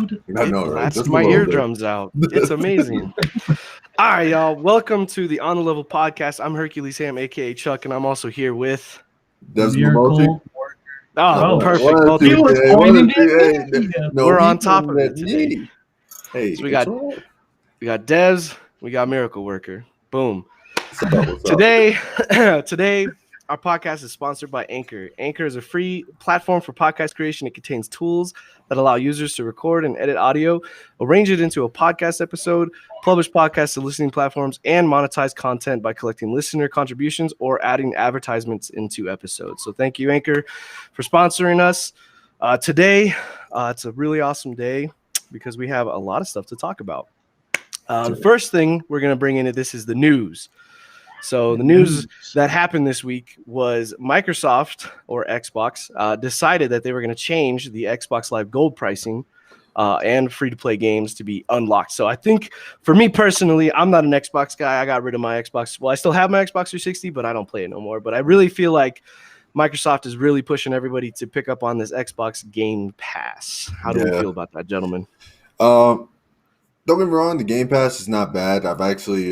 sound. I know, It right? blasts Just a my little bit. eardrums out. It's amazing. All right, y'all. Welcome to the On the Level podcast. I'm Hercules Ham, aka Chuck, and I'm also here with. Desmond Miracle. Oh, Oh, perfect. One, He two, was hey, pointing one, two, at hey, me. no, We're he on top pointed of at it today. me. Hey, So we it's got all right. Dez, we got Miracle Worker. Boom. What's up? What's up? Today, our podcast is sponsored by Anchor. Anchor is a free platform for podcast creation. It contains tools that allow users to record and edit audio, arrange it into a podcast episode, publish podcasts to listening platforms, and monetize content by collecting listener contributions or adding advertisements into episodes. So thank you, Anchor, for sponsoring us. Today, it's a really awesome day because we have a lot of stuff to talk about. The first thing we're going to bring into this is the news. So the news that happened this week was Microsoft or Xbox decided that they were going to change the Xbox Live Gold pricing and free-to-play games to be unlocked. So I think for me personally, I'm not an Xbox guy. I got rid of my Xbox. Well, I still have my Xbox 360, but I don't play it no more. But I really feel like Microsoft is really pushing everybody to pick up on this Xbox Game Pass. How do we feel about that, gentlemen? Don't get me wrong, the Game Pass is not bad. I've actually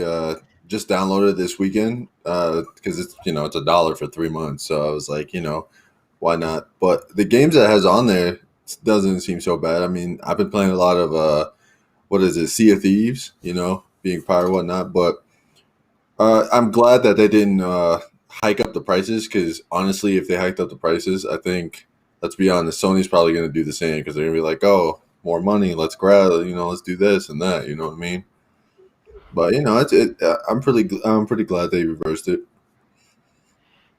just downloaded it this weekend because it's it's $1 for 3 months. So I was like, why not? But the games that it has on there doesn't seem so bad. I mean, I've been playing a lot of Sea of Thieves, being pirate and whatnot. But I'm glad that they didn't hike up the prices because honestly, if they hiked up the prices, I think, let's be honest, Sony's probably going to do the same because they're going to be like, oh, more money, let's grab, let's do this and that, you know what I mean? But I'm pretty glad they reversed it.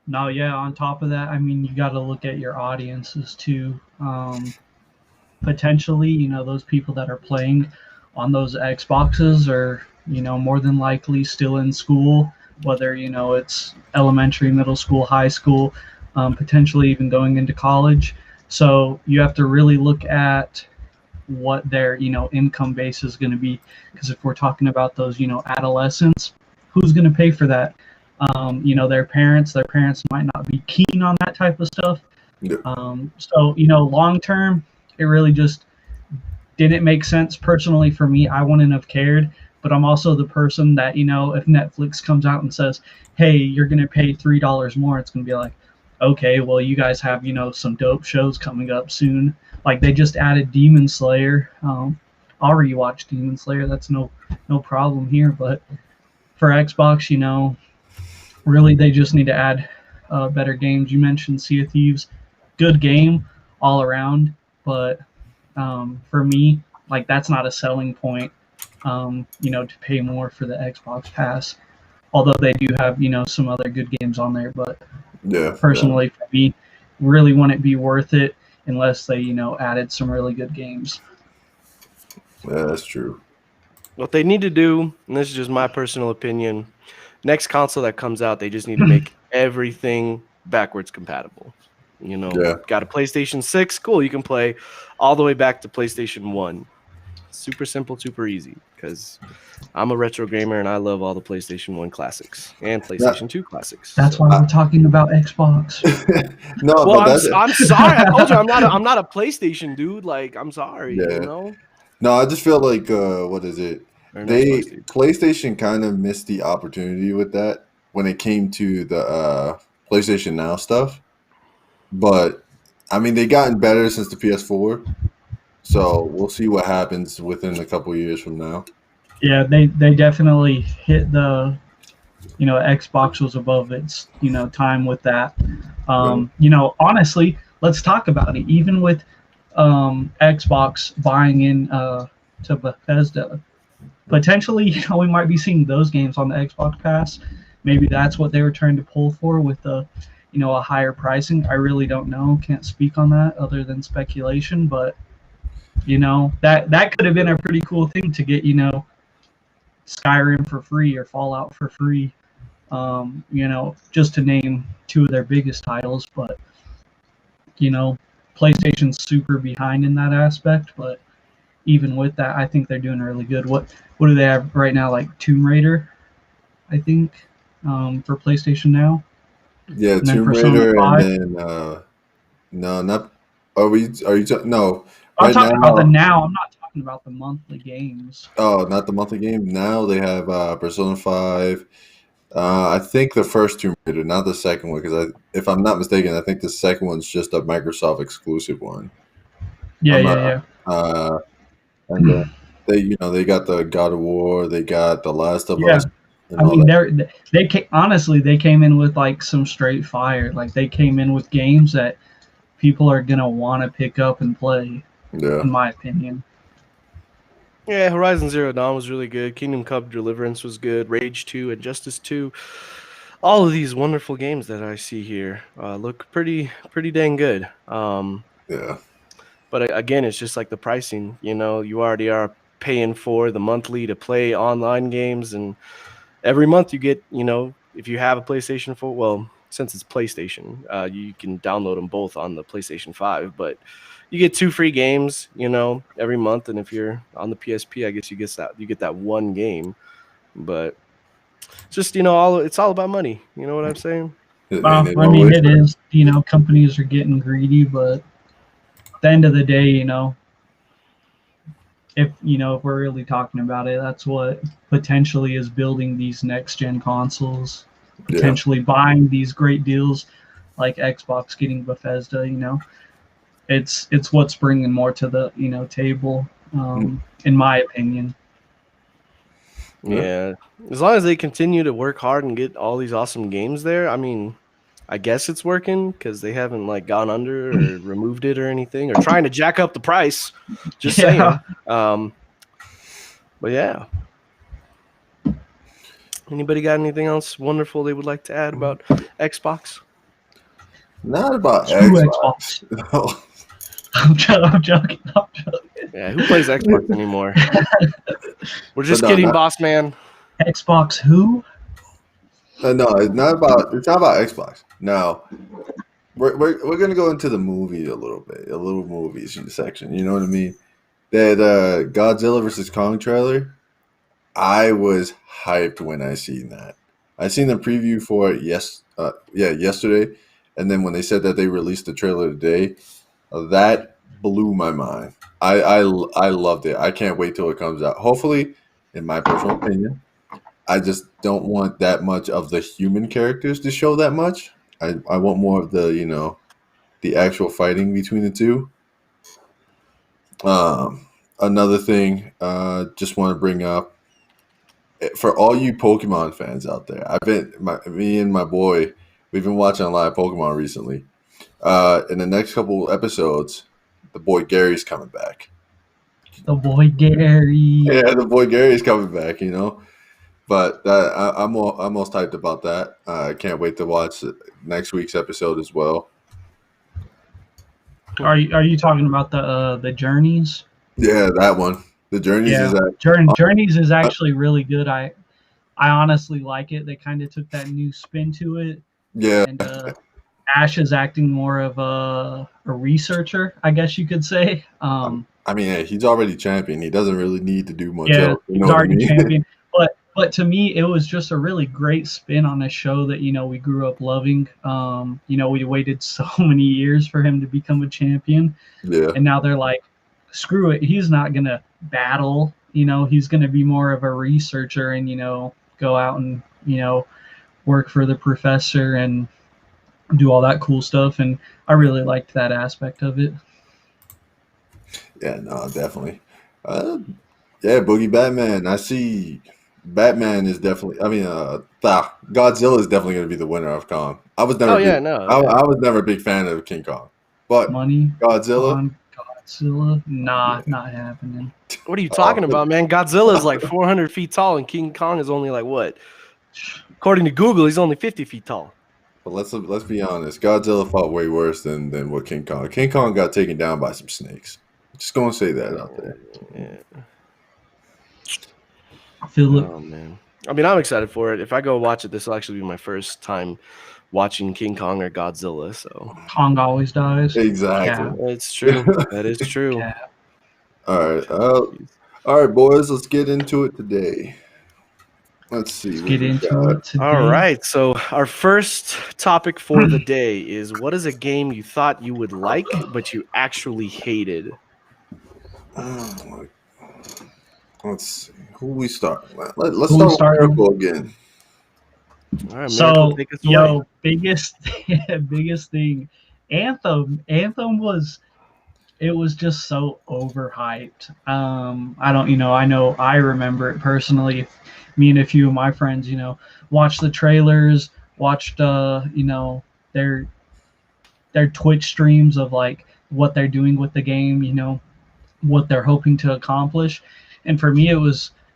No, yeah. On top of that, I mean, you got to look at your audiences too. Potentially, those people that are playing on those Xboxes are, more than likely still in school, whether it's elementary, middle school, high school, potentially even going into college. So you have to really look at what their income base is going to be, because if we're talking about those adolescents, who's going to pay for that? Their parents might not be keen on that type of stuff. Yeah. So long term, it really just didn't make sense. Personally, for me, I wouldn't have cared, but I'm also the person that if Netflix comes out and says, hey, you're going to pay $3 more, it's going to be like, okay, well, you guys have some dope shows coming up soon. Like they just added Demon Slayer. I'll rewatch Demon Slayer. That's no problem here. But for Xbox, really they just need to add better games. You mentioned Sea of Thieves, good game all around. But for me, like that's not a selling point. To pay more for the Xbox Pass. Although they do have some other good games on there, but personally for me, really wouldn't be worth it unless they added some really good games. Yeah, that's true. What they need to do, and this is just my personal opinion, next console that comes out, they just need to make everything backwards compatible. Got a PlayStation 6, cool, you can play all the way back to PlayStation 1. Super simple, super easy, because I'm a retro gamer and I love all the PlayStation 1 classics and PlayStation 2 classics. That's why we're talking about Xbox. No, well, but I'm sorry. I told you I'm not a PlayStation dude. Like, I'm sorry. No, I just feel like what is it? PlayStation kind of missed the opportunity with that when it came to the PlayStation Now stuff. But I mean, they've gotten better since the PS4. So we'll see what happens within a couple years from now. Yeah, they definitely hit the, Xbox was above its, time with that. Honestly, let's talk about it. Even with Xbox buying in to Bethesda, potentially, we might be seeing those games on the Xbox Pass. Maybe that's what they were trying to pull for with the, a higher pricing. I really don't know. Can't speak on that other than speculation, but that could have been a pretty cool thing to get Skyrim for free or Fallout for free, just to name two of their biggest titles. But PlayStation's super behind in that aspect, but even with that, I think they're doing really good. What do they have right now? Like Tomb Raider, I think, for PlayStation Now. Yeah, Tomb Raider, and then no, not. Are you? No. I'm talking about the Now. I'm not talking talking about the monthly games. Oh, not the monthly game. Now they have Persona 5. I think the first Tomb Raider, not the second one, because if I'm not mistaken, I think the second one's just a Microsoft exclusive one. Yeah, I'm yeah, not. yeah. And then they got the God of War, they got the Last of Yeah. Us, and I all mean, that. honestly, they came in with like some straight fire. Like they came in with games that people are gonna want to pick up and play, Yeah, in my opinion. Yeah, Horizon Zero Dawn was really good. Kingdom Come Deliverance was good. Rage 2 and Justice 2. All of these wonderful games that I see here look pretty dang good. yeah, But again, it's just like the pricing. You already are paying for the monthly to play online games, and every month you get, if you have a PlayStation 4, well, since it's PlayStation, you can download them both on the PlayStation 5, but you get 2 free games, every month. And if you're on the PSP, I guess you get that one game. But just, it's all about money. You know what I'm saying? and Well, it I mean, always. it is. Companies are getting greedy, but at the end of the day, if we're really talking about it, that's what potentially is building these next gen consoles, Yeah, potentially buying these great deals like Xbox getting Bethesda. It's what's bringing more to the table, in my opinion. yeah, Yeah. As long as they continue to work hard and get all these awesome games there, I mean, I guess it's working because they haven't like gone under or removed it or anything or trying to jack up the price. Just Yeah. saying. But yeah. Anybody got anything else wonderful they would like to add about Xbox? not about Screw Xbox. Xbox. I'm joking. Yeah, who plays Xbox anymore? We're But just no, kidding, boss man. Xbox who? no, it's not about Xbox. Now we're gonna go into the movie a little movies section. You know what I mean? That Godzilla versus Kong trailer. I was hyped when I seen that. I seen the preview for it yesterday, and then when they said that they released the trailer today, that blew my mind. I loved it. I can't wait till it comes out. Hopefully, in my personal opinion, I just don't want that much of the human characters to show that much. I want more of the the actual fighting between the two. Another thing, just want to bring up for all you Pokemon fans out there. Me and my boy, we've been watching a lot of Pokemon recently. In the next couple episodes, the boy Gary's coming back. The boy Gary. Yeah, the boy Gary's coming back. But I'm almost hyped about that. I can't wait to watch next week's episode as well. Are you talking about the journeys? Yeah, that one. The Journeys is Yeah, that. Journeys is actually really good. I honestly like it. They kind of took that new spin to it, Yeah, and Ash is acting more of a researcher, I guess you could say. I mean, hey, he's already champion. He doesn't really need to do much Yeah, else. You know he's what I already mean? champion. But to me, it was just a really great spin on a show that we grew up loving. We waited so many years for him to become a champion, Yeah, and now they're like, screw it, he's not gonna battle. He's gonna be more of a researcher and go out and work for the professor and do all that cool stuff. And I really liked that aspect of it. yeah, no, definitely. Uh, yeah, Boogie Batman. I see. Batman is definitely. I mean, Godzilla is definitely going to be the winner of Kong. Oh yeah, no. Yeah. I was never a big fan of King Kong, but Money Godzilla. on Godzilla, Yeah. not happening. What are you talking about, man? Godzilla is like 400 feet tall, and King Kong is only like what? According to Google, he's only 50 feet tall. But let's be honest. Godzilla fought way worse than what King Kong. King Kong got taken down by some snakes. Just gonna say that out there. Yeah. Philip, Oh man. I mean, I'm excited for it. If I go watch it, this will actually be my first time watching King Kong or Godzilla. So Kong always dies. Exactly. it's true. That is true. Yeah. All right. All right, boys. Let's get into it today. Let's see. Let's what get we into got. it today. All right. So our first topic for the day is: what is a game you thought you would like, but you actually hated? Oh my Let's see. Who we start? Let's Who we start with starting? Miracle again. All right, Miracle, So, take us away. yo, biggest thing, Anthem was it was just so overhyped. I don't, I know I remember it personally. Me and a few of my friends, watched the trailers, watched, their their Twitch streams of like what they're doing with the game, what they're hoping to accomplish. And for me,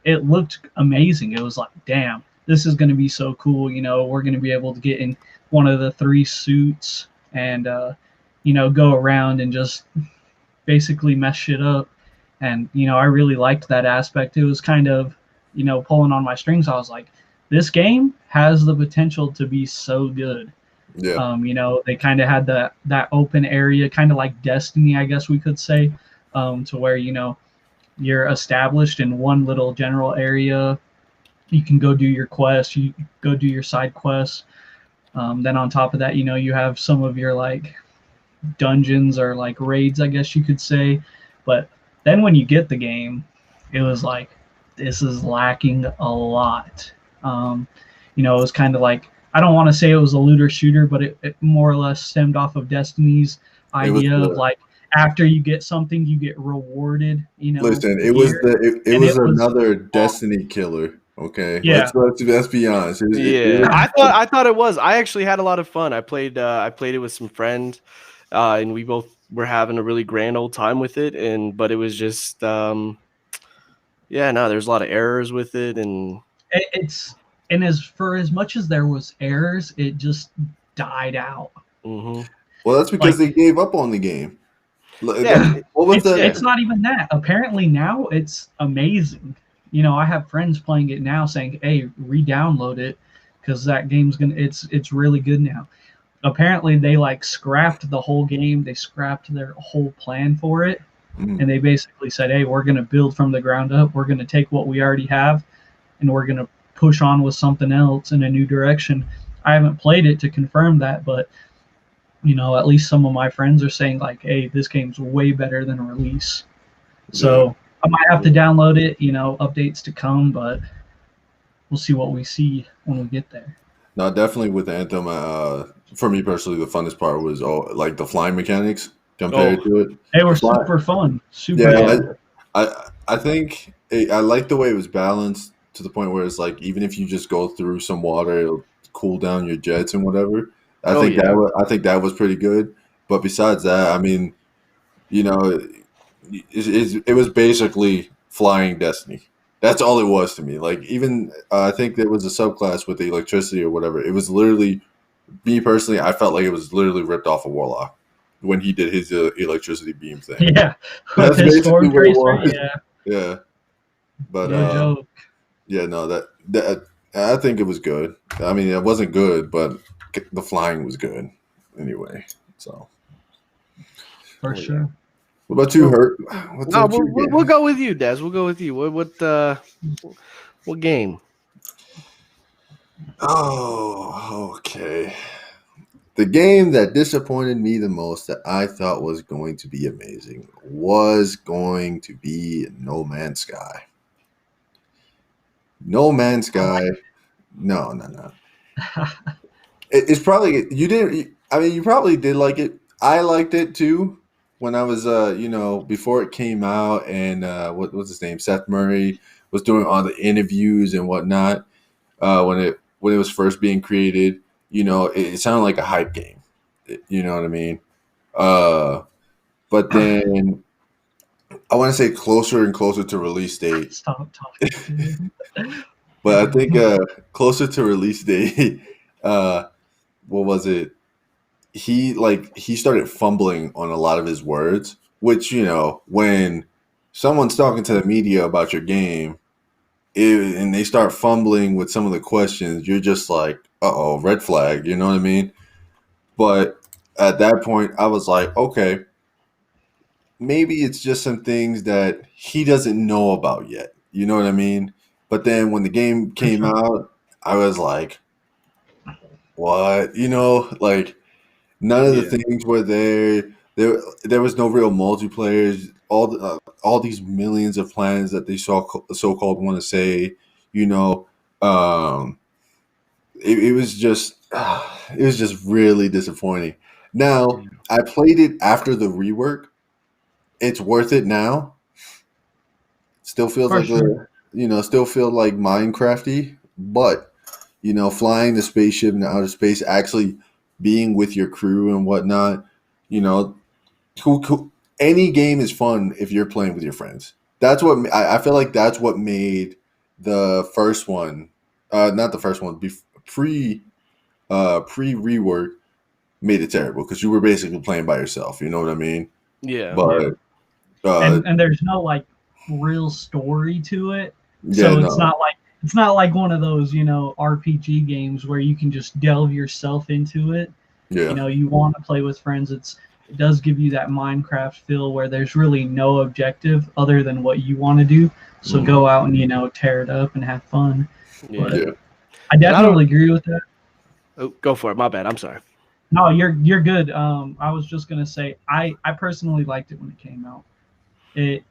it looked amazing. It was like, damn, this is going to be so cool. We're going to be able to get in one of the 3 suits and, go around and just basically mess shit up. And, I really liked that aspect. It was kind of, pulling on my strings. I was like, this game has the potential to be so good. Yeah. They kind of had that open area, kind of like Destiny, I guess we could say, to where, you're established in one little general area. You can go do your quests, you go do your side quests. Then on top of that, you have some of your like dungeons or like raids, I guess you could say. But then when you get the game, it was like, this is lacking a lot. It was kind of like, I don't want to say it was a looter shooter, but it more or less stemmed off of Destiny's idea of like, after you get something, you get rewarded. Listen, it gear. was another Destiny killer. Okay, Yeah. let's be honest. I thought it was. I actually had a lot of fun. I played it with some friends, and we both were having a really grand old time with it. But it was just, there's a lot of errors with it, and as much as there was errors, it just died out. Mm-hmm. Well, that's because they gave up on the game. Yeah, what was that? It's not even that. Apparently now it's amazing. I have friends playing it now saying, "Hey, re-download it because that game's it's really good now." Apparently they like scrapped the whole game. They scrapped their whole plan for it, and they basically said, "Hey, we're going to build from the ground up. We're going to take what we already have, and we're going to push on with something else in a new direction." I haven't played it to confirm that, but at least some of my friends are saying like, "Hey, this game's way better than a release." So I might have to download it, updates to come, but we'll see what we see when we get there. No, definitely with Anthem. For me personally, the funnest part was like the flying mechanics compared to it. They were super fun. I think I like the way it was balanced to the point where it's like even if you just go through some water, it'll cool down your jets and whatever. I think that was pretty good. But besides that, I mean, it was basically flying Destiny. That's all it was to me. Like even I think there was a subclass with the electricity or whatever. It was literally me personally. I felt like it was literally ripped off of Warlock when he did his electricity beam thing. Yeah, that's basically what it was. Yeah, yeah. But no joke. Yeah, no, that I think it was good. I mean, it wasn't good, but the flying was good anyway. So for sure. What about you, Hurt? We'll go with you, Des. We'll go with you. What game? Oh, okay. The game that disappointed me the most that I thought was going to be amazing was going to be No Man's Sky. No Man's Sky. No. It's probably you didn't. I mean, you probably did like it. I liked it too when I was, before it came out, and what's his name? Seth Murray was doing all the interviews and whatnot. When it was first being created, it sounded like a hype game. You know what I mean? But then I want to say closer and closer to release date. Stop talking. But I think closer to release date, what was it? He started fumbling on a lot of his words, which, when someone's talking to the media about your game and they start fumbling with some of the questions, you're just like, uh-oh, red flag, you know what I mean? But at that point, I was like, okay, maybe it's just some things that he doesn't know about yet. You know what I mean? But then when the game came out, I was like, what? Like, none of the things were there. there was no real multiplayer. All these millions of planets that they so-called want to say, you know, um, it was just it was just really disappointing. Now I played it after the rework. It's worth it now. Still feels For like sure. still feel like Minecrafty, but flying the spaceship in outer space, actually being with your crew and whatnot, you know, cool. Any game is fun if you're playing with your friends. That's what I feel like. That's what made the first one, not the first one, pre rework, made it terrible because you were basically playing by yourself. You know what I mean? Yeah. But And there's no like real story to it, yeah, so no, it's not like one of those RPG games where you can just delve yourself into it. yeah, You want to play with friends. It does give you that Minecraft feel where there's really no objective other than what you want to do. So mhm, go out and tear it up and have fun. Yeah. But yeah, I And I don't definitely agree with that. go for it. My bad. I'm sorry. No, you're good. I was just gonna say I personally liked it when it came out. It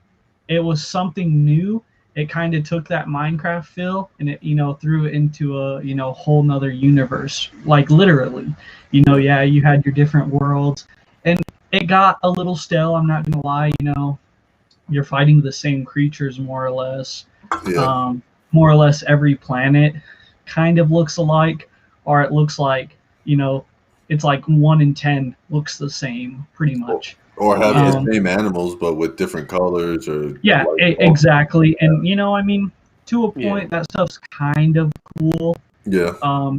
it was something new. It kind of took that Minecraft feel and it threw it into a whole nother universe, like literally. yeah, Yeah, you had your different worlds, and it got a little stale. I'm not gonna lie. You're fighting the same creatures more or less. yeah. Um, More or less every planet kind of looks alike, or it looks like it's like 1 in 10 looks the same pretty Or, much. or having Yeah. the same animals but with different colors or Yeah, like exactly. And I mean, to a Yeah. point, that stuff's kind of cool. yeah,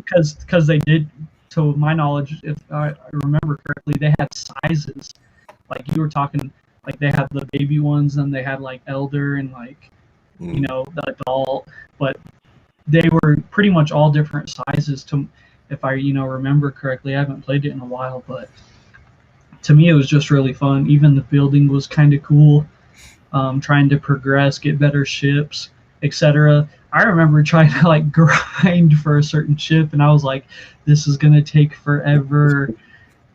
Because they did, to my knowledge, if I remember correctly, they had sizes. Like you were talking, like they had the baby ones, and they had like elder and like mm, the adult, but they were pretty much all different sizes. To if I remember correctly, I haven't played it in a while, but to me it was just really fun. Even the building was kind of cool. Trying to progress, get better ships, etc. I remember trying to like grind for a certain ship, and I was like, "This is gonna take forever."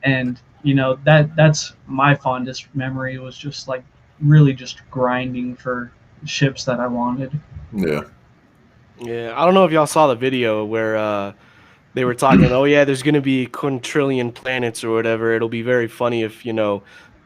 And that's my fondest memory was just like really just grinding for ships that I wanted. yeah, Yeah. I don't know if y'all saw the video where they were talking, oh yeah, there's gonna be quintillion planets or whatever. It'll be very funny if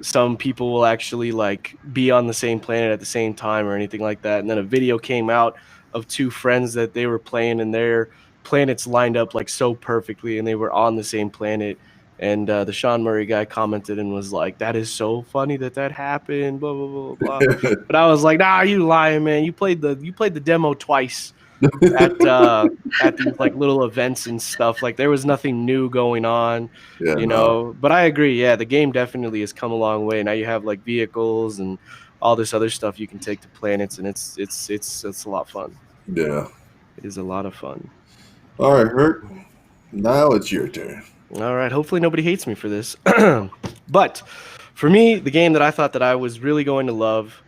some people will actually like be on the same planet at the same time or anything like that. And then a video came out of two friends that they were playing, and their planets lined up like so perfectly, and they were on the same planet. And the Sean Murray guy commented and was like, "That is so funny that happened." Blah blah blah blah. But I was like, "Nah, you lying, man. You played the demo twice at these like little events and stuff. Like there was nothing new going on, yeah. No, But I agree. Yeah, the game definitely has come a long way. Now you have like vehicles and all this other stuff you can take to planets, and it's a lot of fun. yeah. It is a lot of fun. All right, Hurt. Now it's your turn. All right. Hopefully nobody hates me for this, but for me, the game that I thought that I was really going to love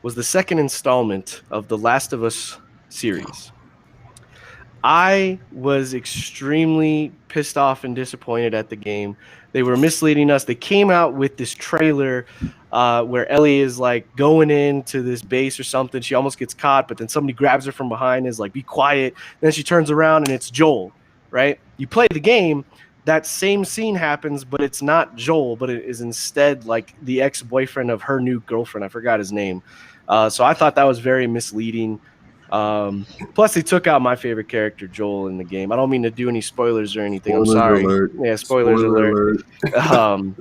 was the second installment of the Last of Us series. I was extremely pissed off and disappointed at the game. They were misleading us. They came out with this trailer where Ellie is like going into this base or something. She almost gets caught, but then somebody grabs her from behind and is like, be quiet. Then she turns around and it's Joel, right? You play the game, that same scene happens, but it's not Joel, but it is instead like the ex-boyfriend of her new girlfriend. I forgot his name. So I thought that was very misleading. Plus, they took out my favorite character, Joel, in the game. I don't mean to do any spoilers or anything. I'm Spoiler sorry. alert. Yeah, spoilers Spoiler alert. Um,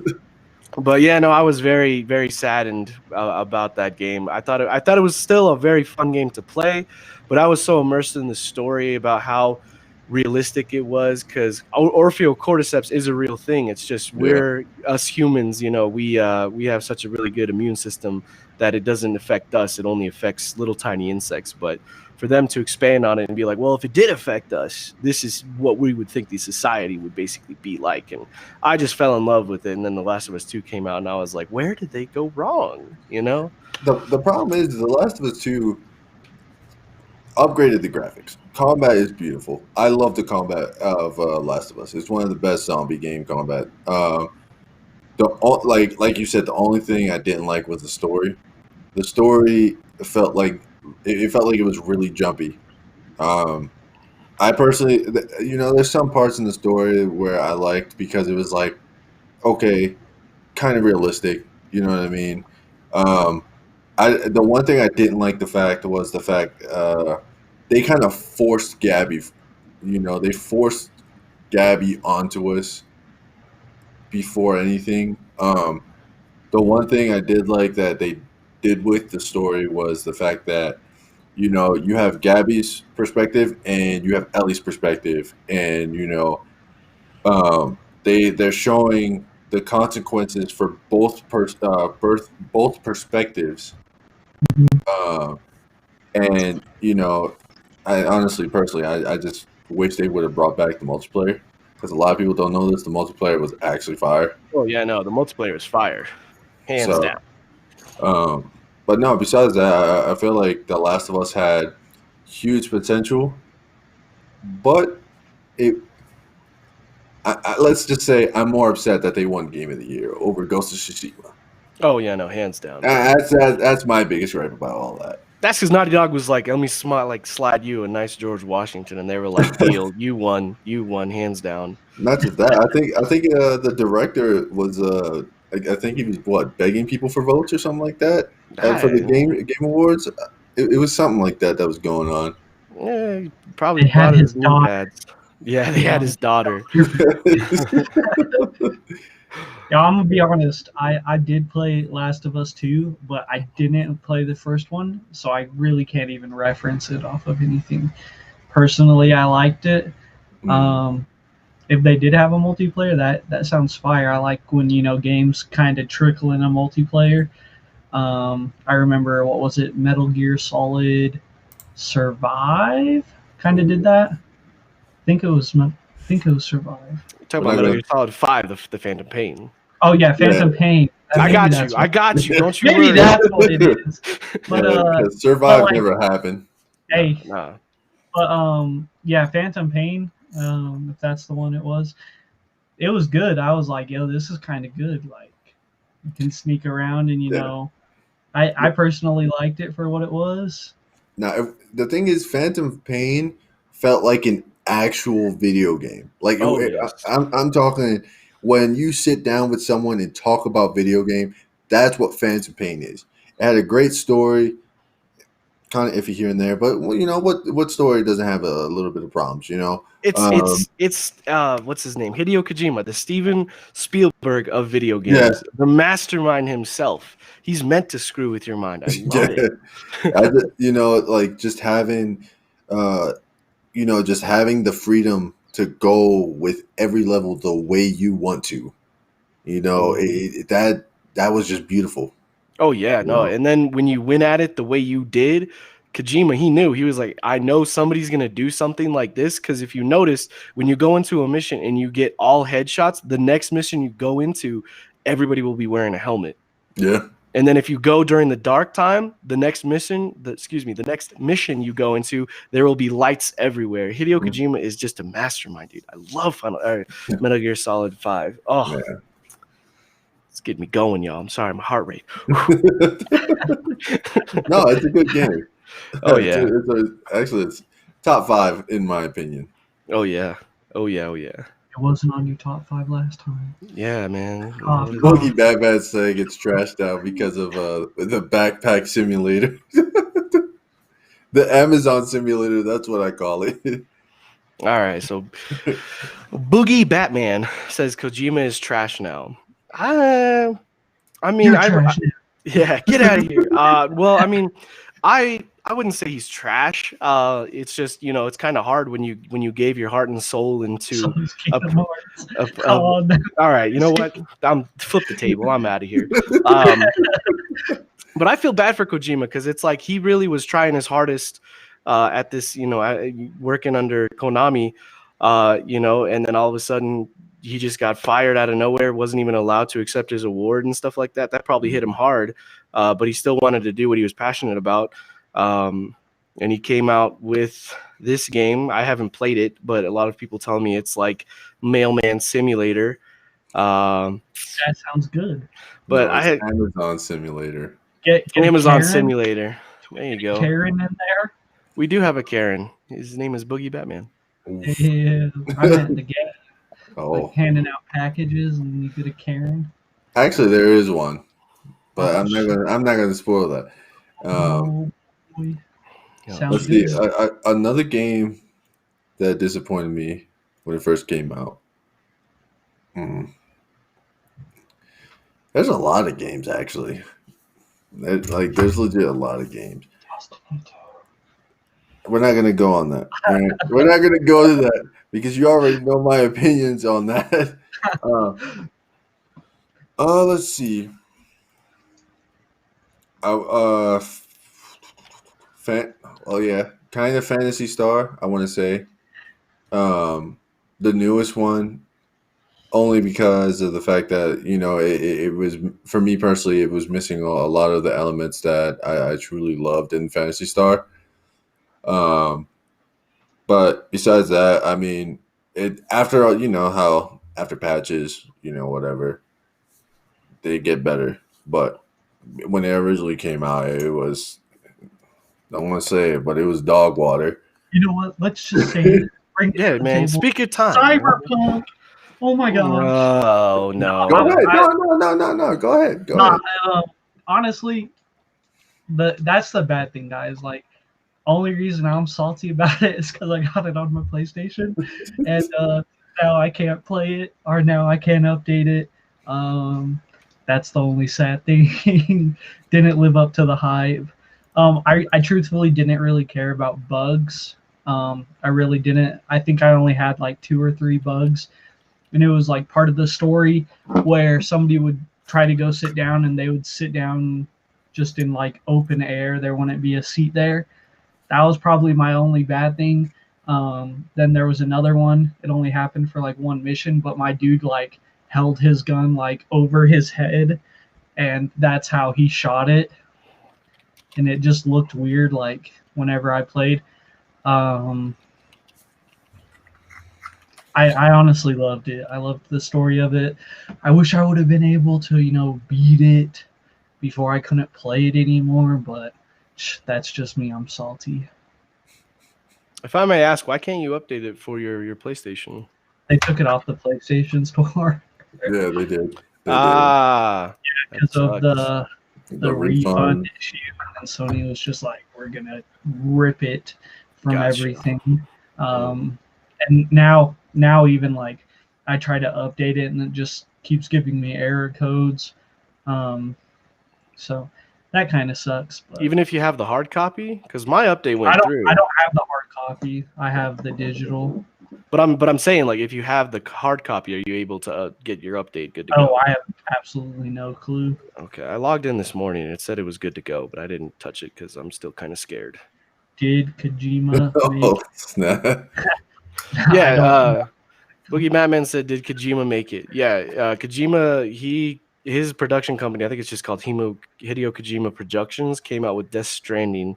but yeah, no, I was very, very saddened about that game. I thought it was still a very fun game to play, but I was so immersed in the story about how realistic it was because Orfeo cordyceps is a real thing. It's just Yeah. we're us humans, we have such a really good immune system that it doesn't affect us. It only affects little tiny insects. But for them to expand on it and be like, well, if it did affect us, this is what we would think the society would basically be like. And I just fell in love with it. And then The Last of Us 2 came out, and I was like, where did they go wrong? The problem is The Last of Us 2 upgraded the graphics. Combat is beautiful. I love the combat of Last of Us. It's one of the best zombie game combat. like you said, the only thing I didn't like was the story. The story felt like it felt like it was really jumpy. Um, I personally, there's some parts in the story where I liked because it was like, okay, kind of realistic. You know what I mean? Um, the one thing I didn't like the fact they kind of forced Gabby. They forced Gabby onto us before anything. The one thing I did like that they did with the story was the fact that you have Gabby's perspective and you have Ellie's perspective, and they're showing the consequences for both perspectives. Uh, and I honestly, personally, I just wish they would have brought back the multiplayer because a lot of people don't know this. The multiplayer was actually fire. Oh yeah, no, the multiplayer is fire, hands So, down. but no. Besides that, I feel like The Last of Us had huge potential, but it. Let's just say I'm more upset that they won Game of the Year over Ghost of Tsushima. Oh yeah, no, hands down. That's my biggest gripe about all that. That's because Naughty Dog was like, let me slide you a nice George Washington, and they were like, deal, you won, hands down. Not just that. I think the director was I think he was begging people for votes or something like that for the game awards. It was something like that was going on. Yeah, he probably They had brought his knee daughter. pads. Yeah, they had his daughter. Yeah, I'm gonna be honest. I did play Last of Us 2, but I didn't play the first one, so I really can't even reference it off of anything. Personally, I liked it. If they did have a multiplayer, that sounds fire. I like when games kind of trickle in a multiplayer. I remember, what was it, Metal Gear Solid Survive? Kind of did that. I think it was Survive. Talking about Metal Gear Solid 5, the Phantom Pain. Oh yeah, Phantom Pain. I got you. Don't you maybe worry. that's what it is. But Survive like, never happened. Hey, Nah. but yeah, Phantom Pain. If that's the one it was good. I was like, yo, this is kind of good. Like, you can sneak around, and I personally liked it for what it was. Now the thing is, Phantom Pain felt like an actual video game. Like yes. I'm talking when you sit down with someone and talk about video game. That's what Phantom Pain is. It had a great story, kind of iffy here and there, but what story doesn't have a little bit of problems? It's what's his name? Hideo Kojima, the Steven Spielberg of video games, the mastermind himself. He's meant to screw with your mind. I love it. Like just having, just having the freedom to go with every level the way you want to. That was just beautiful. Oh yeah, no. And then when you win at it the way you did, Kojima, he knew. He was like, I know somebody's gonna do something like this, because if you notice, when you go into a mission and you get all headshots, the next mission you go into, everybody will be wearing a helmet. Yeah. And then if you go during the dark time, the next mission you go into, there will be lights everywhere. Hideo Kojima is just a mastermind, dude. I love Metal Gear Solid 5. Oh, yeah. It's getting me going, y'all. I'm sorry, my heart rate. No, it's a good game. Oh yeah. Actually, it's top 5 in my opinion. Oh yeah. It wasn't on your top 5 last time. Yeah, man. Boogie Bad saying it's trashed out because of the backpack simulator. The Amazon simulator, that's what I call it. All right, so Boogie Batman says Kojima is trash now. I mean, yeah, get out of here. Well, I mean, I wouldn't say he's trash. It's just, it's kind of hard when you gave your heart and soul into all right, you know what? I'm flip the table. I'm out of here. But I feel bad for Kojima because it's like he really was trying his hardest at this, working under Konami, and then all of a sudden he just got fired out of nowhere, wasn't even allowed to accept his award and stuff like that. That probably hit him hard, but he still wanted to do what he was passionate about. And he came out with this game. I haven't played it, but a lot of people tell me it's like Mailman Simulator. That sounds good. But No, I it's had Amazon Simulator. Get a Amazon Karen. Simulator. There you go. Karen in there. We do have a Karen. His name is Boogie Batman. Oof. Yeah, I meant the game, like Oh, handing out packages and you get a Karen. actually, there is one, but Oh, I'm not shit. gonna. I'm not gonna spoil that. Oh, boy. Yeah. Sounds Let's see. good. Another game that disappointed me when it first came out. Hmm. There's a lot of games actually. There's legit a lot of games. We're not gonna go on that. All right, we're not gonna go to that because you already know my opinions on that. Uh, let's see. Uh, fan. Oh yeah, kind of Fantasy Star. I want to say, um, the newest one, only because of the fact that it was, for me personally, it was missing a lot of the elements that I truly loved in Fantasy Star. Um, but besides that, I mean, it after how after patches, whatever, they get better. But when it originally came out, it was, I don't want to say it, but it was dog water. You know what? Let's just say it. Bring it Yeah, to the man. table. Speak your time. man. Cyberpunk. Oh my gosh. Oh no. Go I, ahead. I, No. Go ahead. Go nah, ahead. honestly, that's the bad thing, guys. Like, only reason I'm salty about it is because I got it on my PlayStation, and now I can't play it, or now I can't update it. Um, that's the only sad thing. Didn't live up to the hype. I truthfully didn't really care about bugs. I really didn't. I think I only had like 2 or 3 bugs, and it was like part of the story where somebody would try to go sit down, and they would sit down just in like open air. There wouldn't be a seat there. That was probably my only bad thing. Then there was another one. It only happened for like one mission, but my dude like held his gun like over his head, and that's how he shot it. And it just looked weird. Like whenever I played, um, I honestly loved it. I loved the story of it. I wish I would have been able to beat it before I couldn't play it anymore, but that's just me. I'm salty. If I may ask, why can't you update it for your PlayStation? They took it off the PlayStation Store. Yeah, they did. They That Because of sucks. the refund issue, and Sony was just like, we're gonna rip it from Gotcha. everything. And now even like I try to update it, and it just keeps giving me error codes. So that kind of sucks. But Even if you have the hard copy, because my update I went don't through. I don't have the hard copy. I have the digital. But I'm saying, like, if you have the hard copy, are you able to get your update good to go? Oh, I have absolutely no clue. Okay, I logged in this morning and it said it was good to go, but I didn't touch it because I'm still kind of scared. Did Kojima make? Oh, snap. Yeah, Boogie Madman said, "Did Kojima make it?" Yeah, Kojima. His production company, I think it's just called Hideo Kojima Productions, came out with Death Stranding.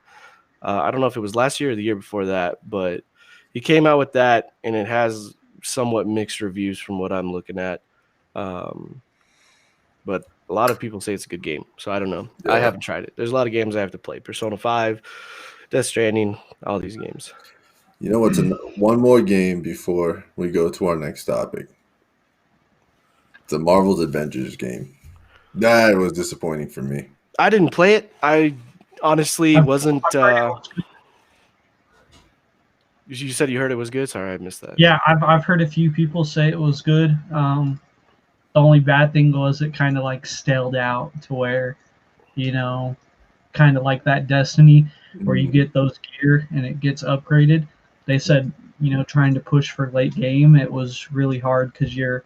I don't know if it was last year or the year before that, but he came out with that, and it has somewhat mixed reviews from what I'm looking at. But a lot of people say it's a good game, so I don't know. Yeah. I haven't tried it. There's a lot of games I have to play: Persona 5, Death Stranding, all these games. You know what's one more game before we go to our next topic? The Marvel's Avengers game. That was disappointing for me. I didn't play it. I honestly wasn't. You said you heard it was good. Sorry, I missed that. Yeah, I've heard a few people say it was good. The only bad thing was it kind of like staled out to where, kind of like that Destiny where you get those gear and it gets upgraded. They said, trying to push for late game, it was really hard because you're,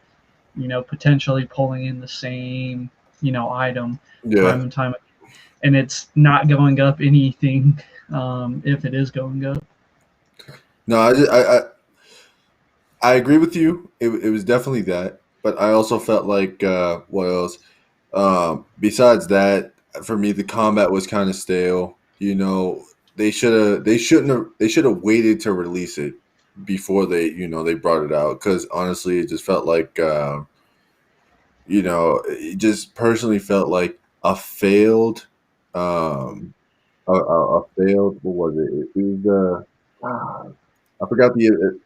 potentially pulling in the same, item time and time again. And it's not going up anything if it is going up. No, I agree with you. It was definitely that, but I also felt like what else? Besides that, for me, the combat was kind of stale. They should have waited to release it before they brought it out. Because honestly, it just felt like it just personally felt like a failed, a failed. What was it? It was the I forgot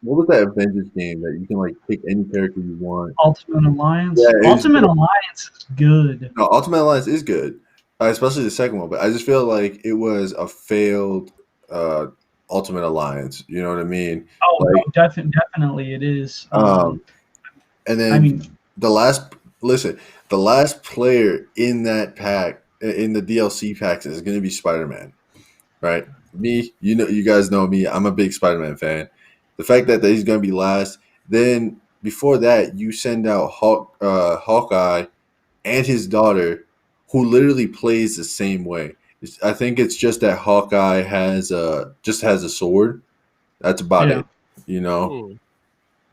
what was that Avengers game that you can like pick any character you want. Ultimate Yeah, Alliance. it was Ultimate Alliance is good. no Ultimate Alliance is good, especially the second one. But I just feel like it was a failed uh, Ultimate Alliance. You know what I mean? Oh Like, no, definitely it is. and I then mean, the last listen, the last player in that pack in the DLC packs is going to be Spider Man. Right? Me, you guys know me. I'm a big Spider-Man fan. The fact that he's going to be last, then before that, you send out Hawkeye and his daughter, who literally plays the same way. I think it's just that Hawkeye has a sword. That's about yeah, it. You know. Hmm.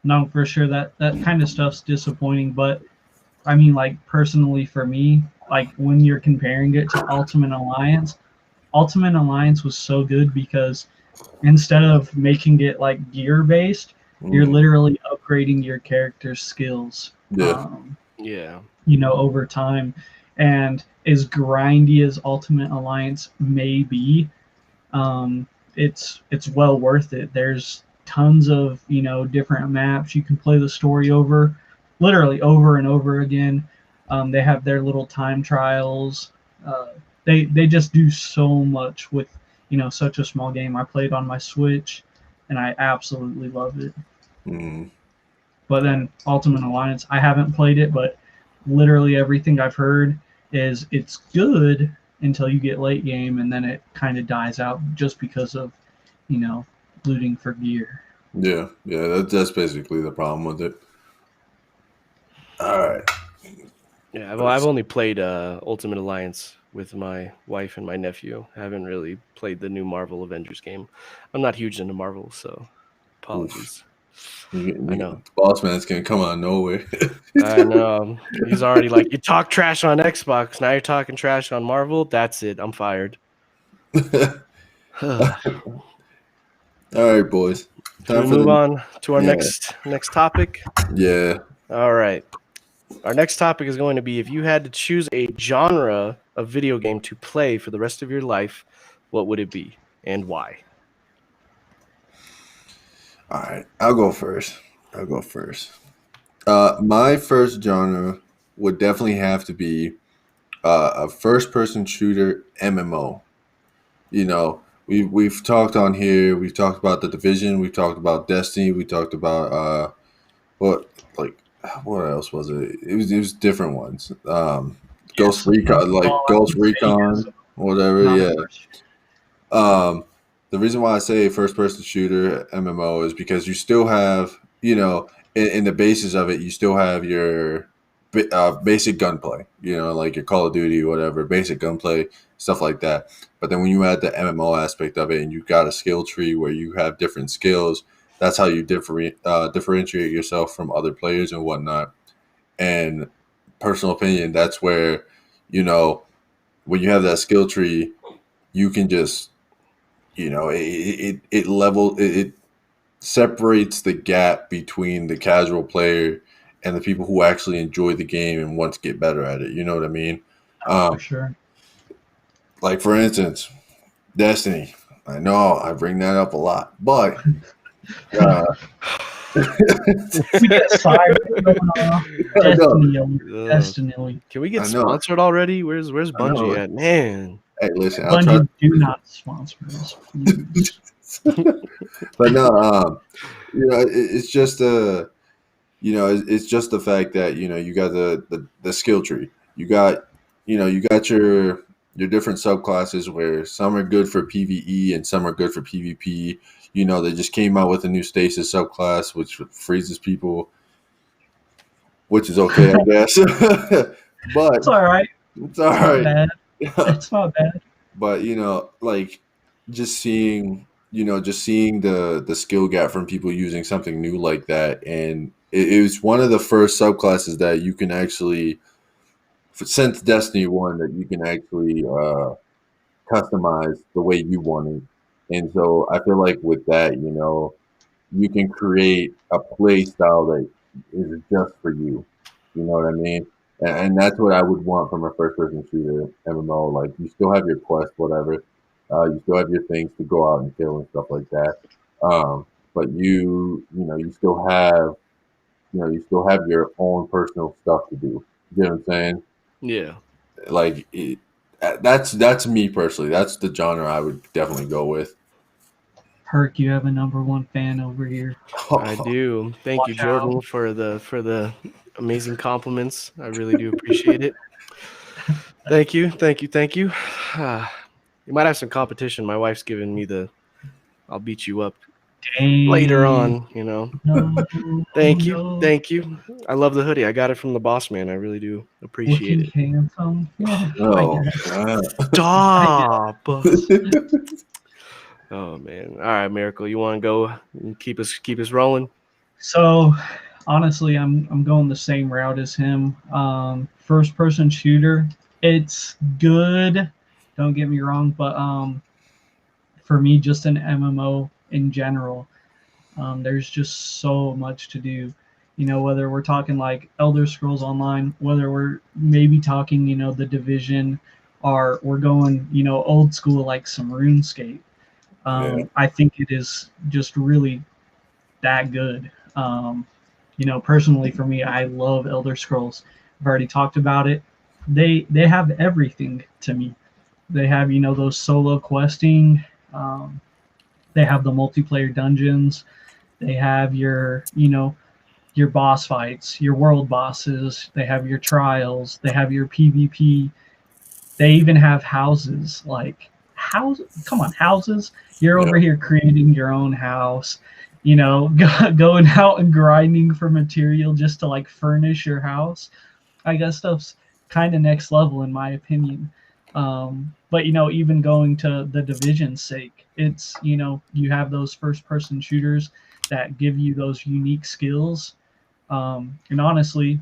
no, for sure that kind of stuff's disappointing. But I mean, like personally for me, like when you're comparing it to Ultimate Alliance was so good because instead of making it like gear based, you're Mm, literally upgrading your character's skills. yeah. Um, Yeah. over time. And as grindy as Ultimate Alliance may be, um, it's well worth it. There's tons of different maps you can play the story over, literally over and over again. They have their little time trials. Uh, they just do so much with such a small game. I played on my Switch, and I absolutely loved it. Mm, But then Ultimate Alliance, I haven't played it, but literally everything I've heard is it's good until you get late game, and then it kind of dies out just because of you know looting for gear. yeah. Yeah. That's basically the problem with it. All right. Yeah, well, I've only played Ultimate Alliance with my wife and my nephew. I haven't really played the new Marvel Avengers game. I'm not huge into Marvel, so Oof. apologies. I know. Boss man's gonna come out of nowhere. I know. He's already like, you talk trash on Xbox. Now you're talking trash on Marvel. That's it. I'm fired. All Should right, boys. we Time for move the on to our yeah, next topic? yeah. All right. Our next topic is going to be if you had to choose a genre of video game to play for the rest of your life, what would it be and why? All right, I'll go first. I'll go first. My first genre would definitely have to be a first-person shooter MMO. We've talked on here. We've talked about the Division. We've talked about Destiny. We talked about what like what else was it? It was different ones. Ghost Yes, Recon, like Fallout Ghost and Vegas, Recon, whatever. not a Yeah. question. Um, the reason why I say first person shooter MMO is because you still have, in the basis of it, you still have your basic gunplay, like your Call of Duty, whatever, basic gunplay, stuff like that. But then when you add the MMO aspect of it and you've got a skill tree where you have different skills, that's how you differentiate yourself from other players and whatnot. And personal opinion, that's where, you know, when you have that skill tree, you can just it separates the gap between the casual player and the people who actually enjoy the game and want to get better at it. You know what I mean? Oh, for Um, sure. like for instance, Destiny. I know I bring that up a lot, but uh, We get side going off. I know, Ugh. Destiny. Can we get I know, sponsored already? Where's I know. Bungie at? Man. Hey, listen, I'll try. Bungie, do not sponsor us, please. But no, it's just it's just the fact that you got the skill tree. You got your different subclasses where some are good for PVE and some are good for PvP. They just came out with a new stasis subclass which freezes people, which is okay, I guess. But It's all right. it's all It's not right. bad. It's not bad. But like just seeing the skill gap from people using something new like that, and it was one of the first subclasses that you can actually, since Destiny 1, that you can actually customize the way you want it. And so I feel like with that, you can create a play style that is just for you. You know what I mean? and that's what I would want from a first-person shooter MMO. Like, you still have your quest, whatever. You still have your things to go out and kill and stuff like that. But you still have, you still have your own personal stuff to do. You know what I'm saying? Yeah. Like, that's me personally. That's the genre I would definitely go with. Herc, you have a number one fan over here. I do. Thank you, Watch out. Jordan, for the amazing compliments. I really do appreciate it. Thank you. You might have some competition. My wife's giving me the I'll beat you up later Dang. on, you know. No, Thank you. no. Thank you. I love the hoodie. I got it from the boss man. I really do appreciate Looking it. handsome. Yeah, I Oh, guess. God. Stop. Oh man. All right, Miracle. You want to go and keep us rolling? So honestly, I'm going the same route as him. First person shooter, it's good. Don't get me wrong, but for me, just an MMO in general, there's just so much to do. Whether we're talking like Elder Scrolls Online, whether we're maybe talking, the Division, or we're going, old school like some RuneScape. Yeah. I think it is just really that good. Personally for me, I love Elder Scrolls. I've already talked about it. They have everything to me. They have those solo questing. Um, they have the multiplayer dungeons. They have your boss fights, your world bosses. They have your trials. They have your PvP. They even have houses. Like come on, houses. You're Yeah. over here creating your own house. Going out and grinding for material just to like furnish your house. I guess stuff's kind of next level in my opinion. But even going to the Division's sake, it's you have those first-person shooters that give you those unique skills. And honestly,